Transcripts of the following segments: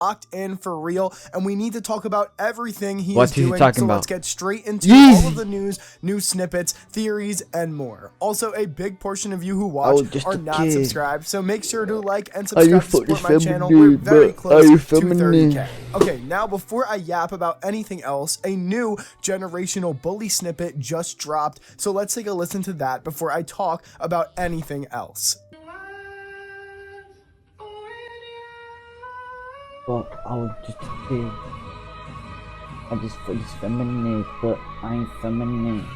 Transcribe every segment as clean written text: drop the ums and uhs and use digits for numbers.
locked in for real, and we need to talk about everything he What's is he doing. talking so about? Let's get straight into all of the news, new snippets, theories, and more. Also, a big portion of you who watch are not subscribed, so make sure to like and subscribe to support my channel. We're very close to 30K. Okay, now before I yap about anything else, a new generational bully snippet just dropped, so let's take a listen to that before I talk about anything else. But I was just a kid. I just thought it's feminine, but I ain't feminine.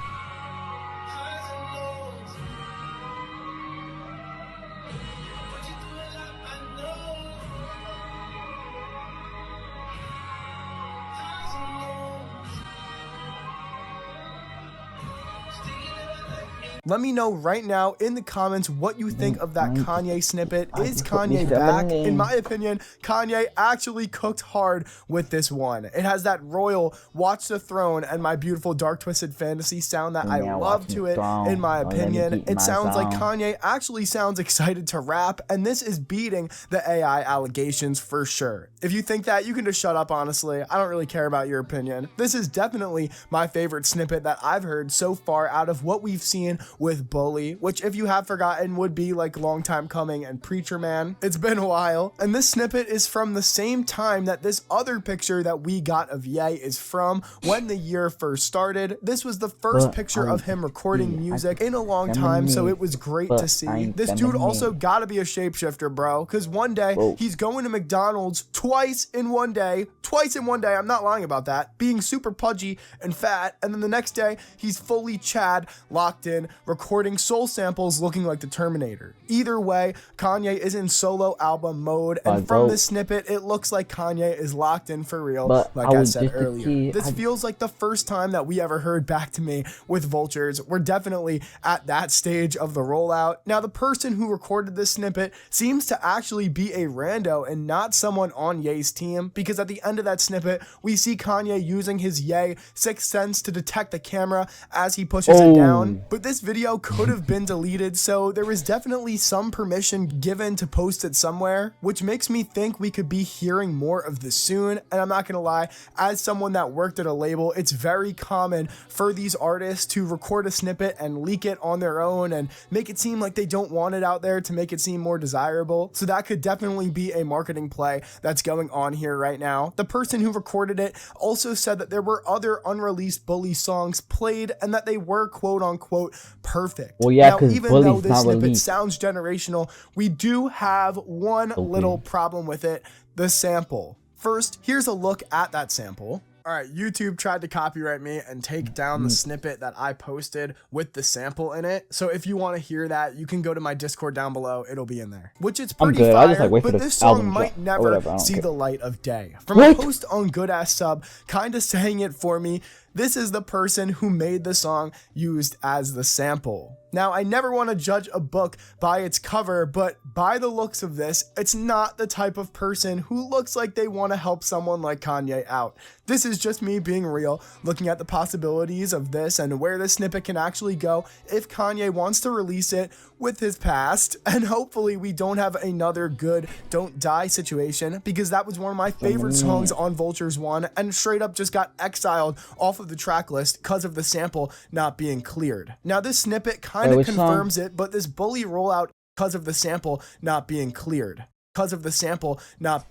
Let me know right now in the comments what you think of that Kanye snippet. Is Kanye back? In my opinion, Kanye actually cooked hard with this one. It has that royal Watch the Throne and My Beautiful Dark Twisted Fantasy sound that I love to it, in my opinion. It sounds like Kanye actually sounds excited to rap, and this is beating the AI allegations for sure. If you think that, you can just shut up, honestly. I don't really care about your opinion. This is definitely my favorite snippet that I've heard so far out of what we've seen with Bully, which if you have forgotten would be like Long Time Coming and Preacher Man. It's been a while, and this snippet is from the same time that this other picture that we got of Ye is from, when the year first started. This was the first picture of him recording music in a long time, so it was great to see. This dude also gotta be a shapeshifter, bro, because one day he's going to McDonald's twice in one day, I'm not lying about that, being super pudgy and fat, and then the next day he's fully Chad, locked in, recording soul samples looking like the Terminator. Either way, Kanye is in solo album mode, and from this snippet, it looks like Kanye is locked in for real, like I said earlier. This feels like the first time that we ever heard Back to Me with Vultures. We're definitely at that stage of the rollout. Now, the person who recorded this snippet seems to actually be a rando and not someone on Ye's team, because at the end of that snippet, we see Kanye using his Ye sixth sense to detect the camera as he pushes it down, but this video could have been deleted, so there was definitely some permission given to post it somewhere, which makes me think we could be hearing more of this soon. And I'm not gonna lie, as someone that worked at a label, it's very common for these artists to record a snippet and leak it on their own and make it seem like they don't want it out there to make it seem more desirable. So that could definitely be a marketing play that's going on here right now. The person who recorded it also said that there were other unreleased Bully songs played and that they were quote unquote perfect. Well, yeah, now, even though this snippet sounds generational, we do have one little problem with it: the sample. First, here's a look at that sample. All right, YouTube tried to copyright me and take down the snippet that I posted with the sample in it. So if you want to hear that, you can go to my Discord down below. It'll be in there. Which is pretty fire, but this song might never see the light of day. From a post on Good Ass Sub, kind of saying it for me, this is the person who made the song used as the sample. Now, I never want to judge a book by its cover, but by the looks of this, it's not the type of person who looks like they want to help someone like Kanye out. This is just me being real, looking at the possibilities of this and where this snippet can actually go if Kanye wants to release it with his past, and hopefully we don't have another good Don't Die situation, because that was one of my favorite songs on Vultures 1 and straight up just got exiled off of the track list because of the sample not being cleared. Now, this snippet kind of confirms it, but this Bully rollout, because of the sample not being cleared, because of the sample not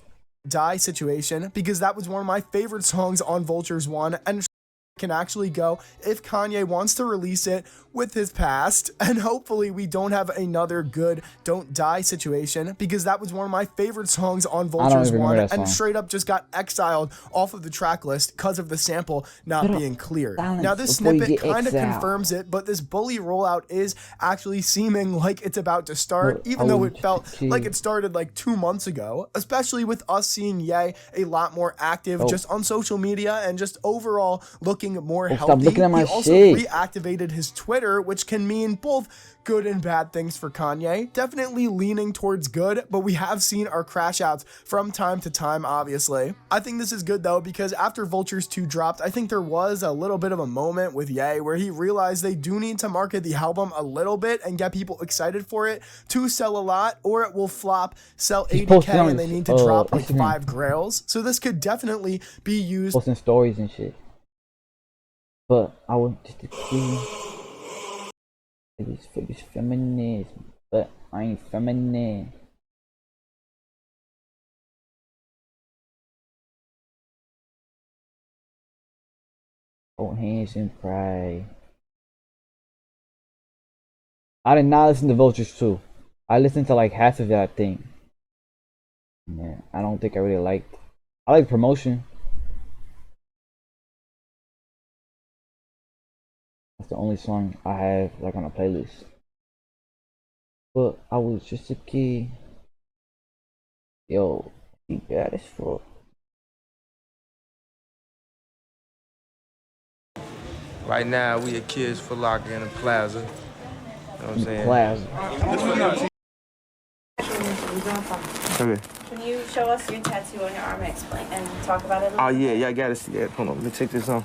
die situation, because that was one of my favorite songs on Vultures 1 and can actually go if Kanye wants to release it with his past, and hopefully we don't have another good Don't Die situation, because that was one of my favorite songs on Vultures 1 and straight up just got exiled off of the track list because of the sample not being cleared. Now, this snippet kind of confirms it, but this Bully rollout is actually seeming like it's about to start, even though it felt like it started like 2 months ago, especially with us seeing Ye a lot more active just on social media and just overall looking looking more stop healthy. looking at my He also shit. reactivated his Twitter, which can mean both good and bad things for Kanye. Definitely leaning towards good, but we have seen our crash outs from time to time, obviously. I think this is good though, because after Vultures 2 dropped, I think there was a little bit of a moment with Ye where he realized they do need to market the album a little bit and get people excited for it to sell a lot, or it will flop, sell 80K, and they need to drop like 5 grails. So this could definitely be used. Posting stories and shit. But I was just a kid. For this feminism, but I ain't feminine. Hold hands and pray. I did not listen to Vultures 2. I listened to like half of it, I think. Yeah, I don't think I really liked. I like Promotion. That's the only song I have like on a playlist. But I was just a kid. Yo, he bad as fuck. Right now, we at Kids Foot Locker in the plaza. You know what I'm saying? Plaza. Okay. Can you show us your tattoo on your arm and explain and talk about it a little Oh, yeah, I gotta see that. Hold on, let me take this on.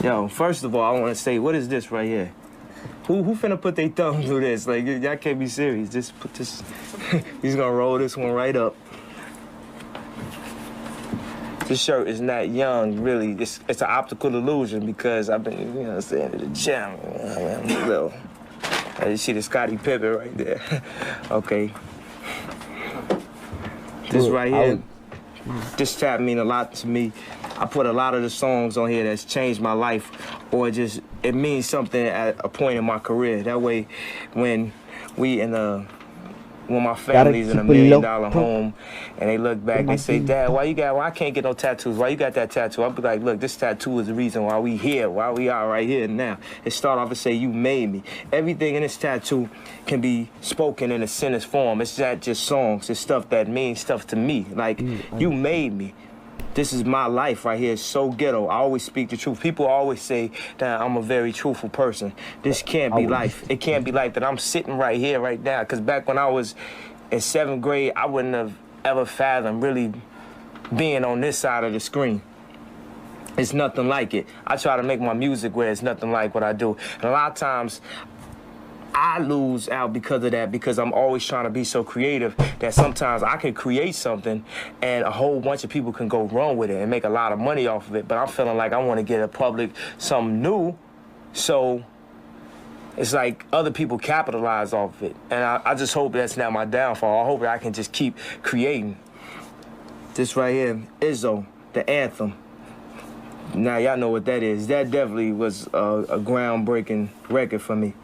Yo, first of all, I want to say, what is this right here? Who finna put their thumb through this? Like, y'all can't be serious. Just put this, he's gonna roll this one right up. This shirt is not young, really. It's an optical illusion because I've been, you know what I'm saying, at the gym. You know, you see the Scottie Pippen right there. Okay. This right here, this tap mean a lot to me. I put a lot of the songs on here that's changed my life, or just it means something at a point in my career. That way, when my family's in $1 million home and they look back, they say, Dad, why I can't get no tattoos? Why you got that tattoo? I'll be like, look, this tattoo is the reason why we here, why we are right here now. It start off and say, you made me. Everything in this tattoo can be spoken in a sentence form. It's not just songs. It's stuff that means stuff to me. Like, you made me. This is my life right here. It's so ghetto. I always speak the truth. People always say that I'm a very truthful person. This can't be life. It can't be life that I'm sitting right here, right now. Because back when I was in 7th grade, I wouldn't have ever fathomed really being on this side of the screen. It's nothing like it. I try to make my music where it's nothing like what I do. And a lot of times, I lose out because of that, because I'm always trying to be so creative that sometimes I can create something and a whole bunch of people can go wrong with it and make a lot of money off of it. But I'm feeling like I want to get a public something new, so it's like other people capitalize off of it. And I just hope that's not my downfall. I hope that I can just keep creating. This right here, Izzo, the anthem. Now y'all know what that is. That definitely was a groundbreaking record for me.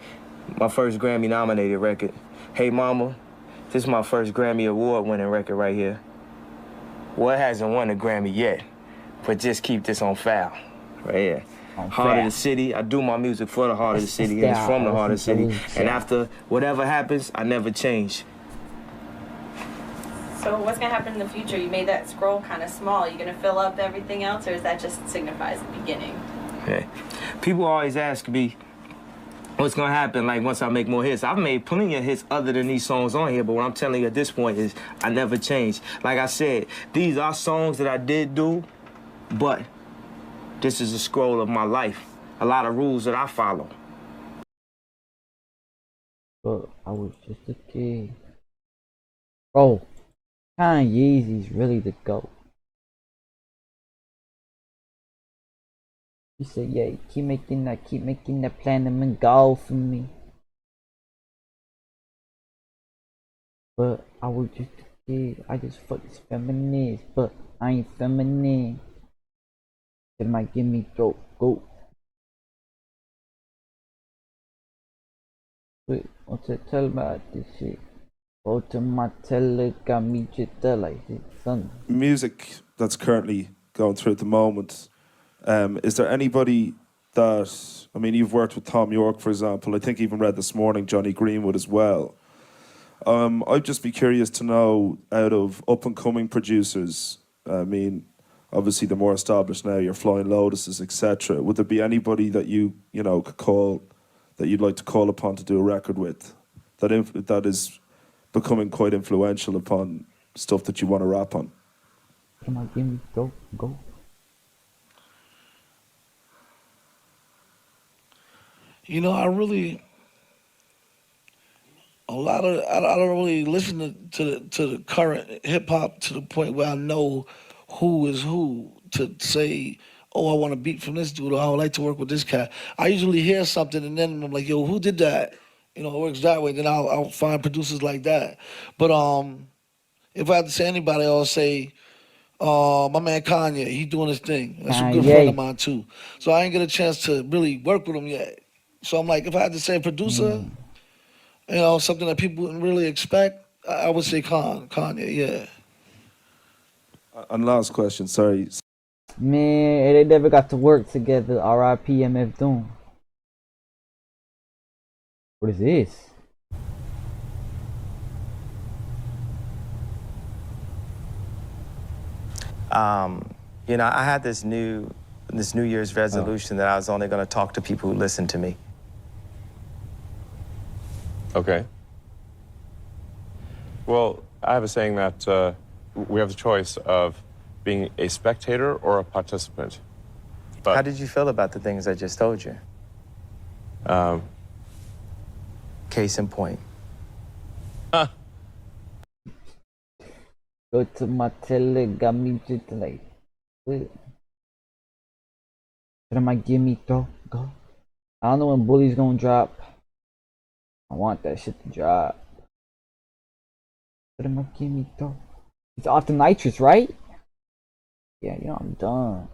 My first Grammy-nominated record. Hey Mama, this is my first Grammy Award-winning record right here. Well, it hasn't won a Grammy yet, but just keep this on file, right here. Heart of the City, I do my music for the heart of the city, and it's from the heart of the city. And after whatever happens, I never change. So what's gonna happen in the future? You made that scroll kind of small. You gonna fill up everything else, or is that just signifies the beginning? Okay. People always ask me, what's gonna happen like once I make more hits? I've made plenty of hits other than these songs on here, but what I'm telling you at this point is I never change. Like I said, these are songs that I did do, but this is a scroll of my life. A lot of rules that I follow. But I was just a kid. Bro, Kanyeezy's really the GOAT. He said, yeah, keep making that platinum and gold for me. But I was just a kid. I just fuck this feminist, but I ain't feminine. It might give me throat go. Wait, what's to tell about this shit? Go to my teller, got me just like this, son. Music that's currently going through at the moment. Is there anybody that, I mean, you've worked with Tom York, for example. I think even read this morning Johnny Greenwood as well. I'd just be curious to know, out of up-and-coming producers, I mean, obviously the more established now, you're Flying Lotuses, etc. Would there be anybody that you know could call that you'd like to call upon to do a record with that is becoming quite influential upon stuff that you want to rap on? Come on, give me go. You know, I don't really listen to the current hip hop to the point where I know who is who to say, oh, I want a beat from this dude, or I would like to work with this cat. I usually hear something and then I'm like, yo, who did that? You know, it works that way. Then I'll find producers like that. But if I had to say anybody, I'll say my man Kanye. He's doing his thing. That's a good friend of Kanye. mine too. So I ain't get a chance to really work with him yet. So I'm like, if I had to say a producer, you know, something that people wouldn't really expect, I would say Kanye, yeah. And last question, sorry. Man, they never got to work together. R.I.P. MF Doom. What is this? You know, I had this New Year's resolution that I was only going to talk to people who listen to me. Okay. Well, I have a saying that we have the choice of being a spectator or a participant. But, How did you feel about the things I just told you? Case in point. Go to my tele, got me just like, what? Am I give me go? I don't know when Bully's gonna drop. I want that shit to drop. What am I give me go? It's off the nitrous, right? Yeah, you know I'm done.